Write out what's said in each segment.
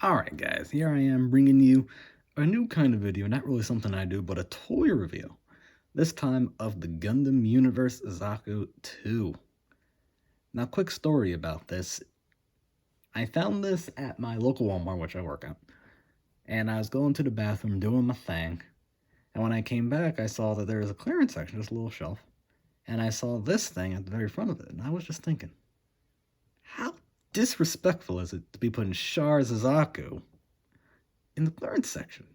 Alright guys, here I am bringing you a new kind of video, not really something I do, but a toy review. This time of the Gundam Universe Zaku 2. Now quick story about this. I found this at my local Walmart, which I work at. And I was going to the bathroom doing my thing. And when I came back, I saw that there was a clearance section, just a little shelf. And I saw this thing at the very front of it. And I was just thinking, how disrespectful is it to be putting Char's Zaku in the clearance section?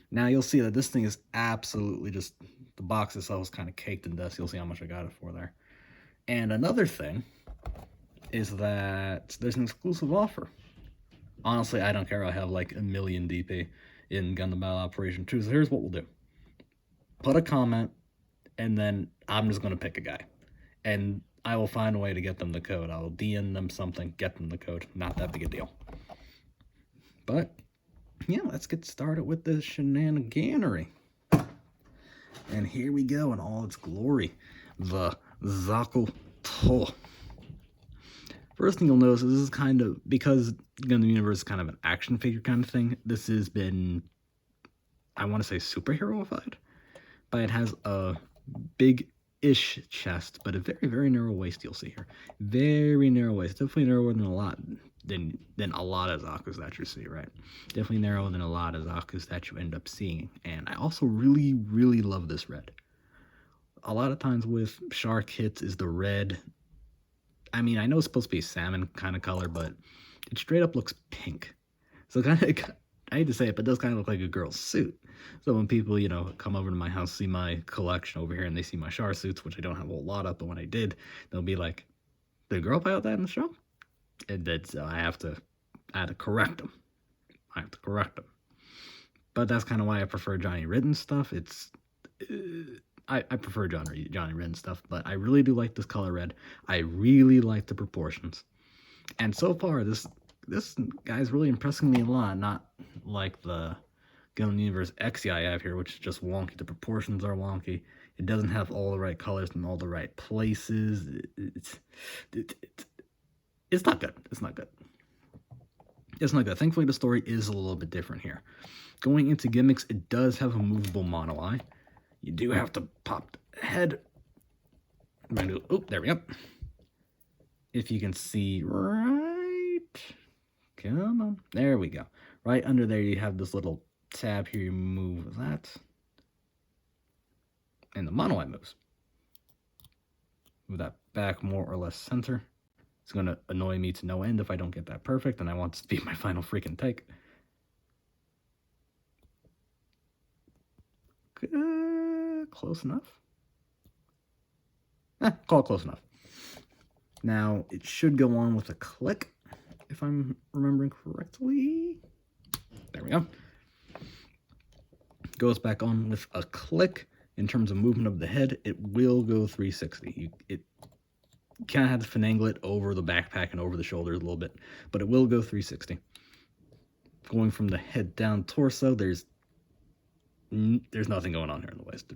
Now you'll see that this thing is absolutely just, the box itself is kind of caked in dust. You'll see how much I got it for there. And another thing is that there's an exclusive offer. Honestly, I don't care. I have like 1 million DP in Gundam Battle Operation 2. So here's what we'll do. Put a comment, and then I'm just going to pick a guy. And I will find a way to get them the code. I'll DM them something, get them the code. Not that big a deal. But yeah, let's get started with this shenaniganery. And here we go in all its glory. The Zaku 2. First thing you'll notice is this is kind of, because Gundam Universe is kind of an action figure kind of thing, this has been, I want to say superheroified. But it has a big-ish chest, but a very, very narrow waist you'll see here. Very narrow waist. Definitely narrower than a lot of Zakus that you see, right? Definitely narrower than a lot of Zakus that you end up seeing. And I also really, really love this red. A lot of times with Char kits is the red. I mean, I know it's supposed to be a salmon kind of color, but it straight up looks pink. So kind of, I hate to say it, but it does kind of look like a girl's suit. So when people, you know, come over to my house, see my collection over here, and they see my Char suits, which I don't have a whole lot of, but when I did, they'll be like, "Did a girl play out that in the show?" And that's, I had to correct them. But that's kind of why I prefer Johnny Ridden stuff. It's, I prefer Johnny Ridden stuff, but I really do like this color red. I really like the proportions. And so far, this guy's really impressing me a lot. Not like the Gundam Universe XI I have here, which is just wonky. The proportions are wonky. It doesn't have all the right colors in all the right places. It's not good. It's not good. It's not good. Thankfully, the story is a little bit different here. Going into gimmicks, it does have a movable mono eye. You do have to pop the head. Oh, there we go. If you can see right. Come on. There we go. Right under there, you have this little tab here. You move that. And the mono eye moves. Move that back more or less center. It's going to annoy me to no end if I don't get that perfect, and I want this to be my final freaking take. Close enough. Call it close enough. Now, it should go on with a click, if I'm remembering correctly. There we go. Goes back on with a click. In terms of movement of the head, it will go 360. It kind of have to finagle it over the backpack and over the shoulders a little bit, but it will go 360. Going from the head down torso, there's nothing going on here in the waist.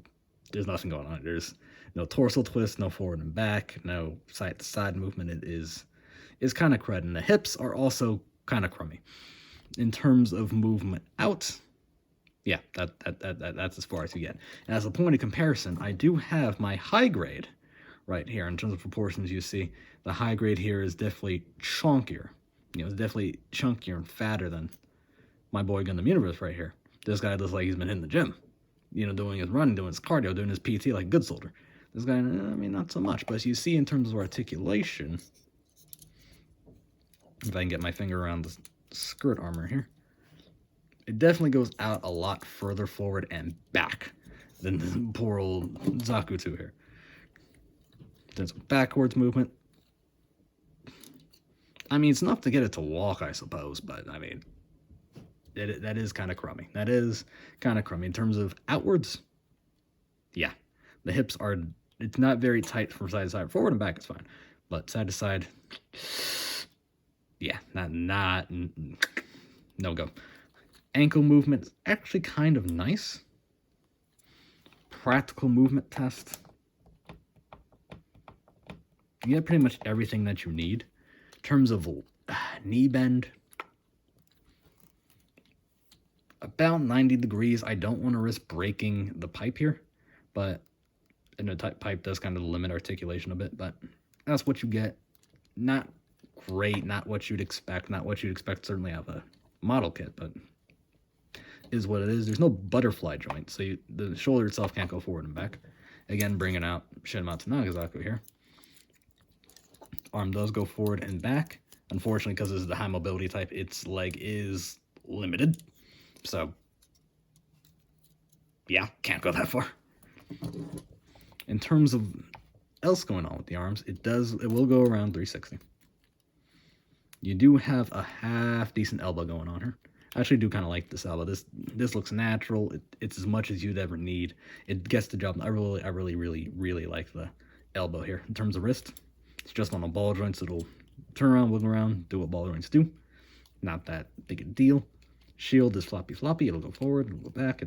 There's nothing going on. There's no torso twist, no forward and back, no side to side movement. It is kind of crud, and the hips are also kind of crummy. In terms of movement out, yeah, that's as far as you get. And as a point of comparison, I do have my high grade right here. In terms of proportions, you see the high grade here is definitely chunkier. You know, it's definitely chunkier and fatter than my boy Gundam Universe right here. This guy looks like he's been in the gym, you know, doing his running, doing his cardio, doing his PT like a good soldier. This guy, I mean, not so much. But as you see in terms of articulation, if I can get my finger around the skirt armor here, it definitely goes out a lot further forward and back than the poor old Zaku 2 here. There's a backwards movement. I mean, it's enough to get it to walk, I suppose, but I mean, that is kind of crummy. That is kind of crummy. In terms of outwards, yeah, the hips are, it's not very tight from side to side. Forward and back is fine, but side to side, yeah, not no go. Ankle movement is actually kind of nice. Practical movement test. You get pretty much everything that you need. In terms of knee bend, about 90 degrees. I don't want to risk breaking the pipe here, but and the pipe does kind of limit articulation a bit, but that's what you get. Not great, not what you'd expect, not what you'd expect certainly out of a model kit, but is what it is. There's no butterfly joint, so the shoulder itself can't go forward and back. Again, bringing out Shin Matsunaga Zaku here. Arm does go forward and back. Unfortunately, because this is the high mobility type, its leg is limited. So, yeah, can't go that far. In terms of else going on with the arms, it will go around 360. You do have a half decent elbow going on here. I actually do kind of like this elbow. This looks natural. It's as much as you'd ever need. It gets the job. I really like the elbow here. In terms of wrist, it's just on a ball joint, so it'll turn around, wiggle around, do what ball joints do. Not that big a deal. Shield is floppy. It'll go forward, it'll go back.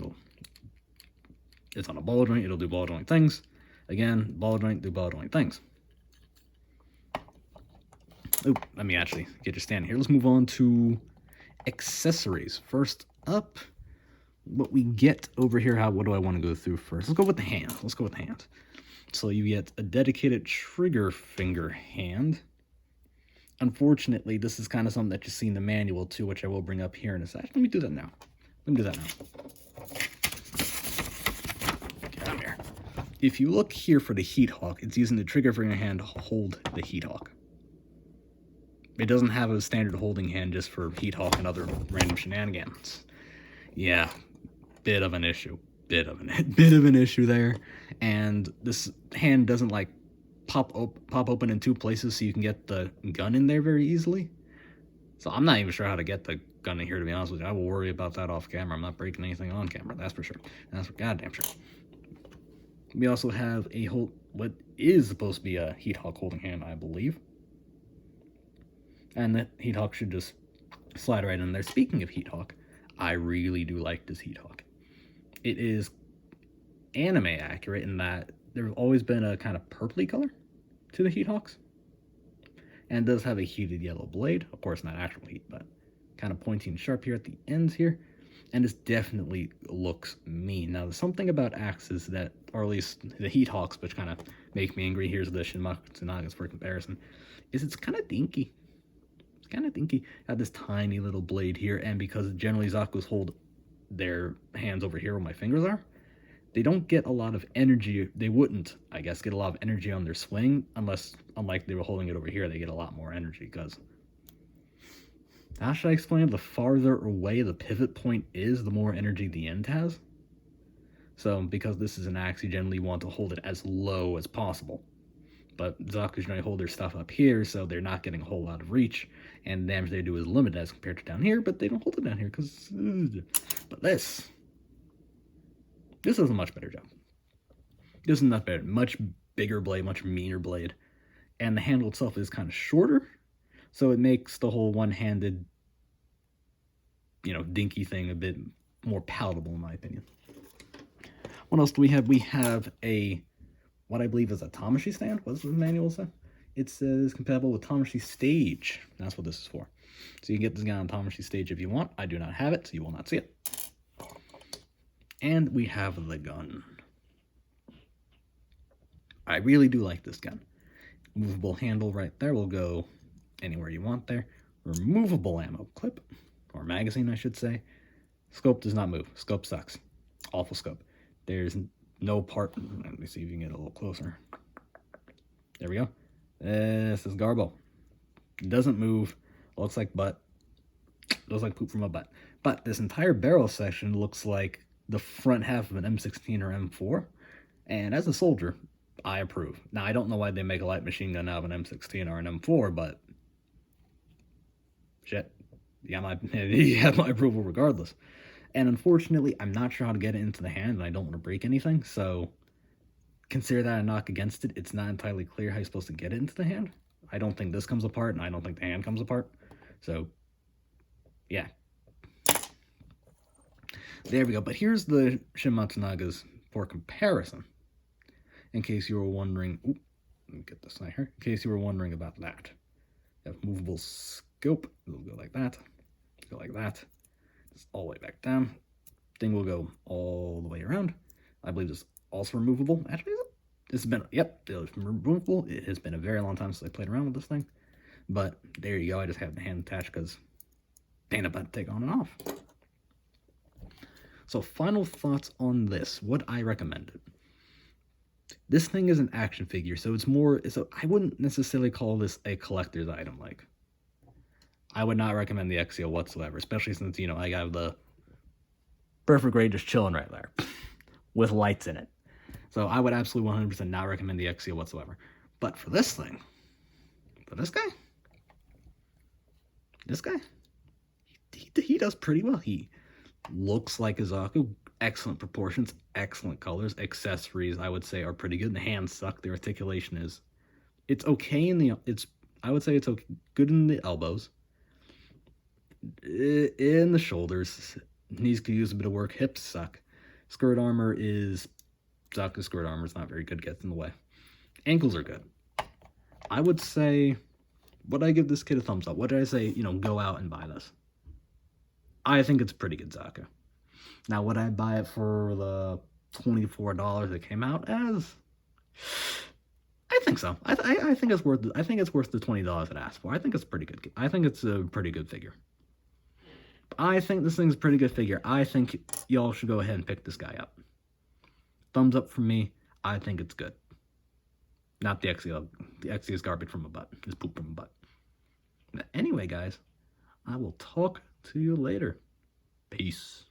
It's on a ball joint. It'll do ball joint things. Again, ball joint, do ball joint things. Oop, let me actually get you standing here. Let's move on to accessories. First up, what we get over here, what do I want to go through first? Let's go with the hand. So you get a dedicated trigger finger hand. Unfortunately, this is kind of something that you see in the manual too, which I will bring up here in a sec. Let me do that now. Come here. If you look here for the Heat Hawk, it's using the trigger finger hand to hold the Heat Hawk. It doesn't have a standard holding hand just for Heat Hawk and other random shenanigans. Yeah, bit of an issue there. And this hand doesn't like pop open in two places so you can get the gun in there very easily. So I'm not even sure how to get the gun in here, to be honest with you. I will worry about that off camera. I'm not breaking anything on camera, that's for sure. That's for goddamn sure. We also have what is supposed to be a Heat Hawk holding hand, I believe. And the Heat Hawk should just slide right in there. Speaking of Heat Hawk, I really do like this Heat Hawk. It is anime accurate in that there's always been a kind of purpley color to the Heat Hawks. And it does have a heated yellow blade. Of course, not actual heat, but kind of pointy and sharp here at the ends here. And this definitely looks mean. Now, there's something about axes that, or at least the Heat Hawks, which kind of make me angry. Here's the Shin Matsunaga's for comparison. It's kind of dinky. Got this tiny little blade here, and because generally Zaku's hold their hands over here where my fingers are, they don't get a lot of energy. They wouldn't, I guess, get a lot of energy on their swing unless, unlike they were holding it over here, they get a lot more energy because... How should I explain it? The farther away the pivot point is, the more energy the end has. So, because this is an axe, you generally want to hold it as low as possible. But Zaku's generally hold their stuff up here, so they're not getting a whole lot of reach, and the damage they do is limited as compared to down here, but they don't hold it down here, because... But this does a much better job. This is not better. Much bigger blade, much meaner blade. And the handle itself is kind of shorter, so it makes the whole one-handed, dinky thing a bit more palatable, in my opinion. What else do we have? We have what I believe is a Tamashii stand. What does the manual say? It says compatible with Tamashii stage. That's what this is for. So you can get this guy on Tamashii stage if you want. I do not have it, so you will not see it. And we have the gun. I really do like this gun. Movable handle right there will go anywhere you want there. Removable ammo clip, or magazine I should say. Scope does not move. Scope sucks. Awful scope. There's no part. Let me see if you can get a little closer. There we go. This is Garbo. It doesn't move. Looks like butt. Looks like poop from a butt. But this entire barrel section looks like the front half of an M16 or M4. And as a soldier, I approve. Now, I don't know why they make a light machine gun out of an M16 or an M4, but shit, you have my approval regardless. And unfortunately, I'm not sure how to get it into the hand, and I don't want to break anything, so consider that a knock against it. It's not entirely clear how you're supposed to get it into the hand. I don't think this comes apart, and I don't think the hand comes apart. So, yeah. There we go. But here's the Shin Matsunaga's for comparison. In case you were wondering... Ooh, let me get this right here. In case you were wondering about that. You have movable scope. It'll go like that. Go like that. Just all the way back down. thing will go all the way around. I believe it's also removable. Actually, it's been, yep, it's removable. It has been a very long time since I played around with this thing. But there you go. I just have the hand attached because ain't about to take on and off. So final thoughts on this. Would I recommend it? This thing is an action figure, so it's more, so I wouldn't necessarily call this a collector's item. Like, I would not recommend the Exio whatsoever, especially since, you know, I got the perfect grade just chilling right there with lights in it. So I would absolutely 100% not recommend the Exio whatsoever. But for this thing, for this guy, he does pretty well. He looks like a Zaku, excellent proportions, excellent colors, accessories I would say are pretty good. The hands suck. The articulation is, it's okay in the, I would say it's okay, good in the elbows, in the shoulders, knees could use a bit of work, hips suck. Skirt armor is, Zaku's skirt armor is not very good, gets in the way. Ankles are good. I would say, would I give this kid a thumbs up? What did I say, you know, go out and buy this? I think it's pretty good Zaku. Now, would I buy it for the $24 it came out as? I think so. I think it's worth. I think it's worth the $20 it asked for. I think it's pretty good. I think it's a pretty good figure. I think this thing's a pretty good figure. I think y'all should go ahead and pick this guy up. Thumbs up from me. I think it's good. Not the Exio. The Exio is garbage from a butt. It's poop from a butt. But anyway, guys, I will talk to you later. Peace.